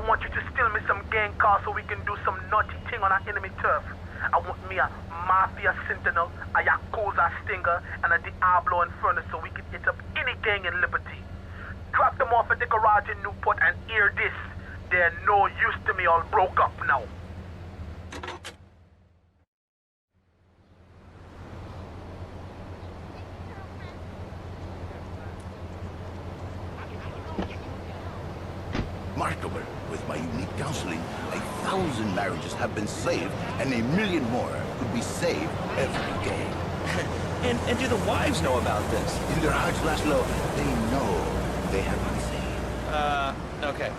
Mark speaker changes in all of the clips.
Speaker 1: want you to steal me some gang cars so we can do some naughty thing on our enemy turf. I want me a Mafia Sentinel, a Yakuza Stinger, and a Diablo Inferno so we can hit up any gang in Liberty. Drop them off at the garage in Newport and hear this. They're no use to me, all broke up now.
Speaker 2: Remarkable. With my unique counseling, 1,000 marriages have been saved, and 1,000,000 more could be saved every day.
Speaker 3: And do the wives know about this?
Speaker 2: In their hearts, Laszlo, they know they have been saved.
Speaker 3: Okay.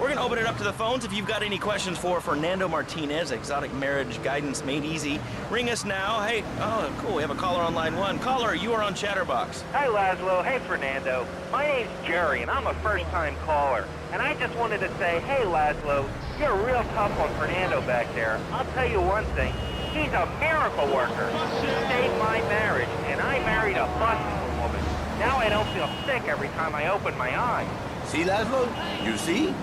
Speaker 3: We're gonna open it up to the phones. If you've got any questions for Fernando Martinez, Exotic Marriage Guidance Made Easy, ring us now. Hey, oh, cool, we have a caller on line 1. Caller, you are on Chatterbox.
Speaker 4: Hi, Laszlo. Hey, Fernando. My name's Jerry, and I'm a first-time caller. And I just wanted to say, hey, Laszlo, you're real tough on Fernando back there. I'll tell you one thing. He's a miracle worker. He saved my marriage, and I married a busted woman. Now I don't feel sick every time I open my eyes.
Speaker 2: See, Laszlo? You see?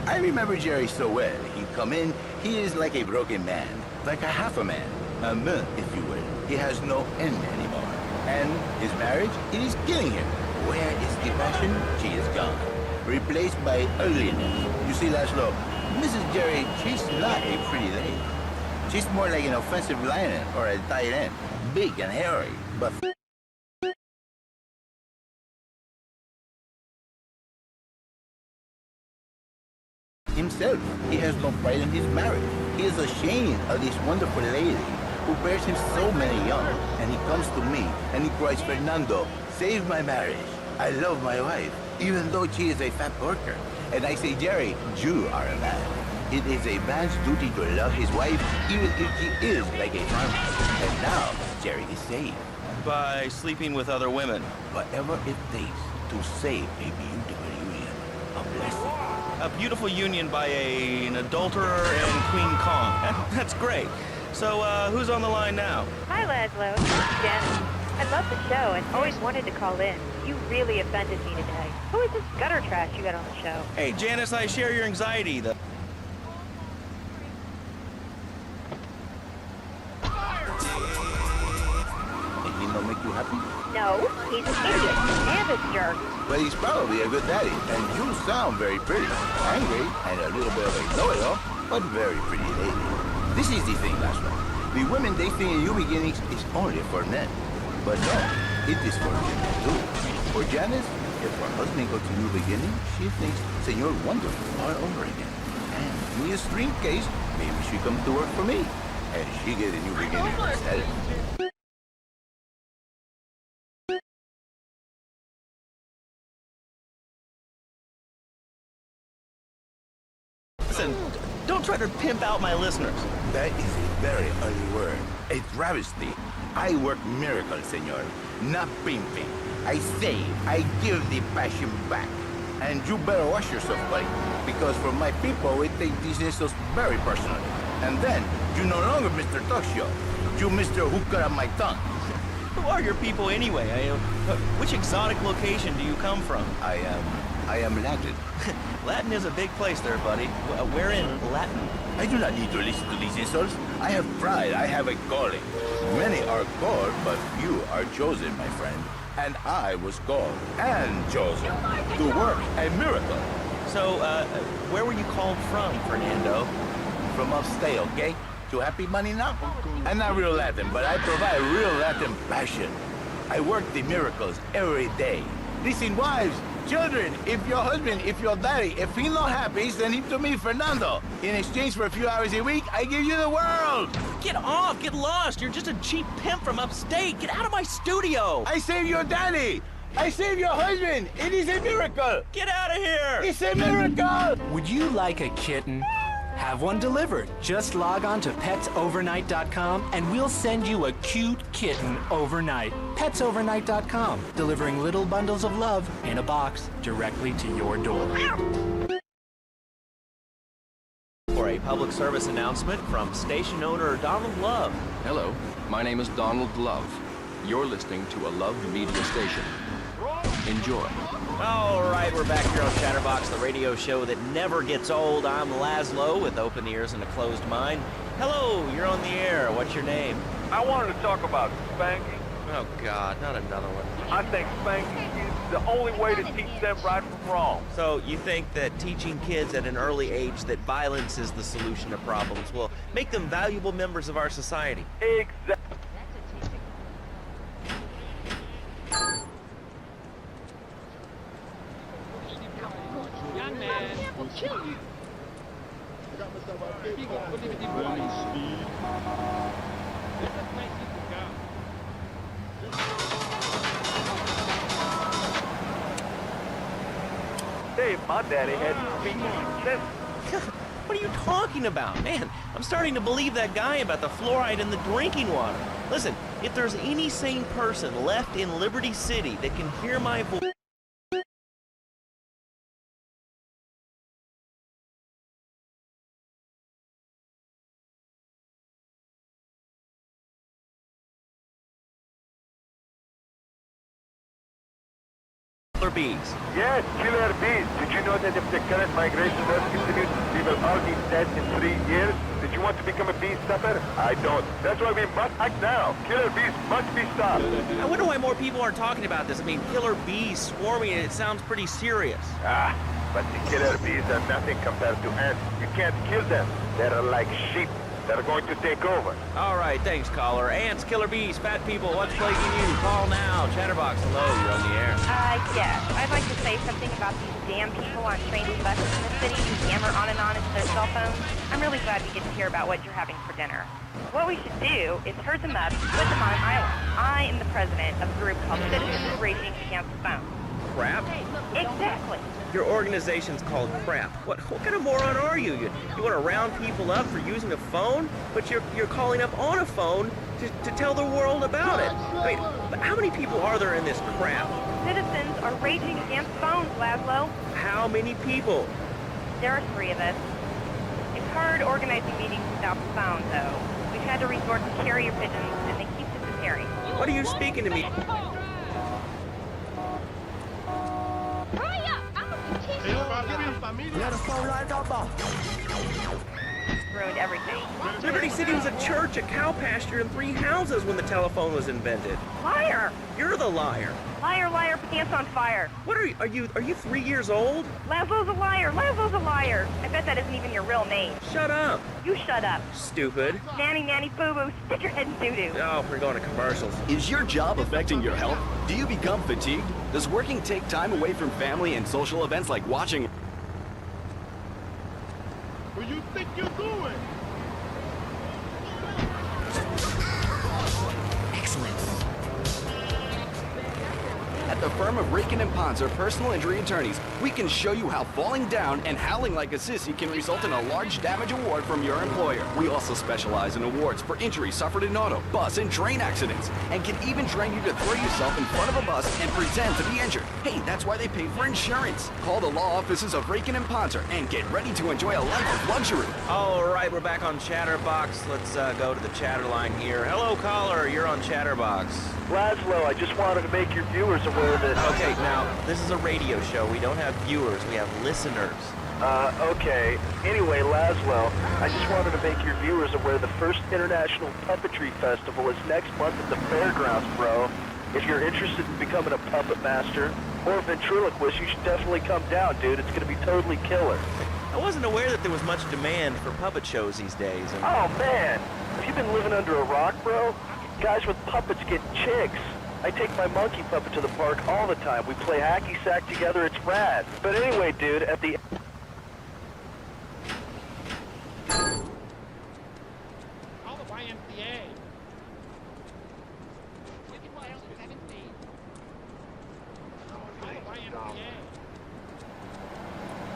Speaker 2: I remember Jerry so well. He'd come in, he is like a broken man, like a half a man, a man, if you will. He has no end anymore. And his marriage, it is killing him. Where is the passion? She is gone. Replaced by ugliness. You see, Laszlo, Mrs. Jerry, she's not a pretty lady. She's more like an offensive lion or a tight end, big and hairy, but himself. He has no pride in his marriage. He is ashamed of this wonderful lady who bears him so many young. And he comes to me and he cries, Fernando, save my marriage. I love my wife, even though she is a fat worker. And I say, Jerry, you are a man. It is a man's duty to love his wife, even if she is like a farmer. And now, Jerry is saved.
Speaker 3: By sleeping with other women.
Speaker 2: Whatever it takes to save a beautiful union, a blessing.
Speaker 3: A beautiful union by an adulterer and Queen Kong. That's great. So, who's on the line now?
Speaker 5: Hi, Laszlo. It's Janice. I love the show and always wanted to call in. You really offended me today. Who is this gutter trash you got on the show?
Speaker 3: Hey, Janice, I share your anxiety.
Speaker 2: Did he not make you happy?
Speaker 5: No, he's an idiot and a jerk.
Speaker 2: Well, he's probably a good daddy, and you sound very pretty. Angry, and a little bit of a know-it-all, but very pretty lady. This is the thing, Laszlo. The women they think in new beginnings is only for men. But no, it is for women too. For Janice, if her husband goes to new beginning, she thinks Senor Wonderful all over again. And in this dream case, maybe she come to work for me, and she get a new beginning herself.
Speaker 3: Listen, don't try to pimp out my listeners.
Speaker 2: That is a very ugly word. A travesty. I work miracles, senor. Not pimping. I save. I give the passion back. And you better watch yourself, buddy. Because for my people, we take these insults very personally. And then, you no longer Mr. Talk Show. You Mr. Who Cut Out My Tongue.
Speaker 3: Who are your people anyway? Which exotic location do you come from?
Speaker 2: I am Latin.
Speaker 3: Latin is a big place there, buddy. Where in Latin?
Speaker 2: I do not need to listen to these insults. I have pride. I have a calling. Many are called, but few are chosen, my friend. And I was called and chosen to work a miracle.
Speaker 3: So, where were you called from, Fernando?
Speaker 2: From upstate, okay? To happy money now? I'm not real Latin, but I provide real Latin passion. I work the miracles every day. Listen, wives, children, if your husband, if your daddy, if he's not happy, send him to me, Fernando. In exchange for a few hours a week, I give you the world.
Speaker 3: Get off! Get lost! You're just a cheap pimp from upstate! Get out of my studio!
Speaker 2: I save your daddy! I save your husband! It is a miracle!
Speaker 3: Get out of here!
Speaker 2: It's a miracle!
Speaker 6: Would you like a kitten? Have one delivered. Just log on to petsovernight.com and we'll send you a cute kitten overnight. Petsovernight.com, delivering little bundles of love in a box directly to your door.
Speaker 3: For a public service announcement from station owner Donald Love.
Speaker 7: Hello, my name is Donald Love. You're listening to a Love Media station. Enjoy.
Speaker 3: All right, we're back here on Chatterbox, the radio show that never gets old. I'm Laszlo with open ears and a closed mind. Hello, you're on the air. What's your name?
Speaker 7: I wanted to talk about spanking.
Speaker 3: Oh, God, not another one.
Speaker 7: I think spanking is the only way to teach them right from wrong.
Speaker 3: So you think that teaching kids at an early age that violence is the solution to problems will make them valuable members of our society?
Speaker 7: Exactly.
Speaker 8: Young man will kill you. Speak up, what did you do? There's a place you can go.
Speaker 7: Dave, my daddy had speaking.
Speaker 3: What are you talking about? Man, I'm starting to believe that guy about the fluoride in the drinking water. Listen, if there's any sane person left in Liberty City that can hear my voice... bees.
Speaker 7: Yes, killer bees. Did you know that if the current migration does continue, we will all be dead in 3 years? Did you want to become a bee stopper? I don't. That's why we must act now. Killer bees must be stopped.
Speaker 3: I wonder why more people aren't talking about this. I mean, killer bees swarming, it sounds pretty serious.
Speaker 7: But the killer bees are nothing compared to ants. You can't kill them. They're like sheep. They're going to take over.
Speaker 3: All right, thanks, caller. Ants, killer bees, fat people, what's plaguing you? Call now. Chatterbox, hello, you're on the air.
Speaker 5: Yes. I'd like to say something about these damn people on trains and buses in the city who yammer on and on into their cell phones. I'm really glad we get to hear about what you're having for dinner. What we should do is herd them up, put them on an island. I am the president of a group called Citizens Raging Against the Phone.
Speaker 3: Crap?
Speaker 5: Exactly.
Speaker 3: Your organization's called Crap. What kind of moron are you? You want to round people up for using a phone? But you're calling up on a phone to tell the world about it. I mean, but how many people are there in this crap?
Speaker 5: Citizens are raging against phones, Laszlo.
Speaker 3: How many people?
Speaker 5: There are 3 of us. It's hard organizing meetings without the phone, though. We've had to resort to carrier pigeons, and they keep disappearing.
Speaker 3: What are you speaking to me?
Speaker 5: Ruined everything.
Speaker 3: Liberty City was a church, a cow pasture, and 3 houses when the telephone was invented.
Speaker 5: Liar!
Speaker 3: You're the liar.
Speaker 5: Liar, liar, pants on fire.
Speaker 3: What are you 3 years old?
Speaker 5: Laszlo's a liar, Laszlo's a liar. I bet that isn't even your real name.
Speaker 3: Shut up.
Speaker 5: You shut up.
Speaker 3: Stupid.
Speaker 5: Nanny, nanny, boo-boo, stick your head in doo-doo.
Speaker 3: Oh, we're going to commercials.
Speaker 9: Is your job affecting your health? Do you become fatigued? Does working take time away from family and social events like watching?
Speaker 8: What you think you're doing?
Speaker 9: At the firm of Rakin & Ponzer Personal Injury Attorneys, we can show you how falling down and howling like a sissy can result in a large damage award from your employer. We also specialize in awards for injuries suffered in auto, bus, and train accidents, and can even train you to throw yourself in front of a bus and pretend to be injured. Hey, that's why they pay for insurance. Call the law offices of Rakin & Ponzer and get ready to enjoy a life of luxury.
Speaker 3: All right, we're back on Chatterbox. Let's go to the chatter line here. Hello, caller. You're on Chatterbox.
Speaker 7: Laszlo, I just wanted to make your viewers aware that...
Speaker 3: Okay, now, this is a radio show. We don't have viewers. We have listeners.
Speaker 7: Okay. Anyway, Laszlo, I just wanted to make your viewers aware the first International Puppetry Festival is next month at the fairgrounds, bro. If you're interested in becoming a puppet master or a ventriloquist, you should definitely come down, dude. It's gonna be totally killer.
Speaker 3: I wasn't aware that there was much demand for puppet shows these days. And...
Speaker 7: Oh, man. Have you been living under a rock, bro? Guys with puppets get chicks. I take my monkey puppet to the park all the time. We play hacky sack together. It's rad. But anyway, dude, at the...
Speaker 8: Call the YMCA.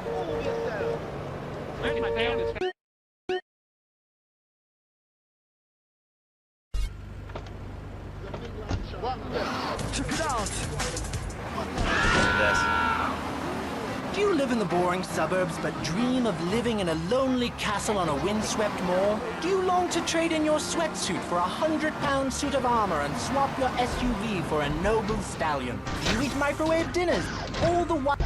Speaker 8: Call the YMCA. Where's my damn...
Speaker 3: Check it out.
Speaker 6: Do you live in the boring suburbs but dream of living in a lonely castle on a windswept moor? Do you long to trade in your sweatsuit for a 100-pound suit of armor and swap your SUV for a noble stallion? Do you eat microwave dinners all the while?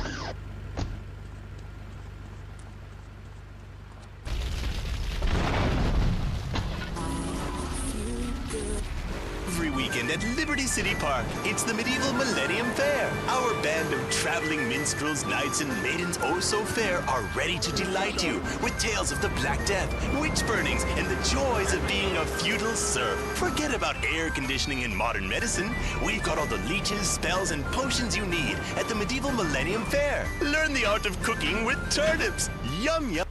Speaker 10: Every weekend at Liberty City Park, it's the Medieval Millennium Fair. Our band of traveling minstrels, knights, and maidens oh so fair are ready to delight you with tales of the Black Death, witch burnings, and the joys of being a feudal serf. Forget about air conditioning and modern medicine. We've got all the leeches, spells, and potions you need at the Medieval Millennium Fair. Learn the art of cooking with turnips. Yum, yum.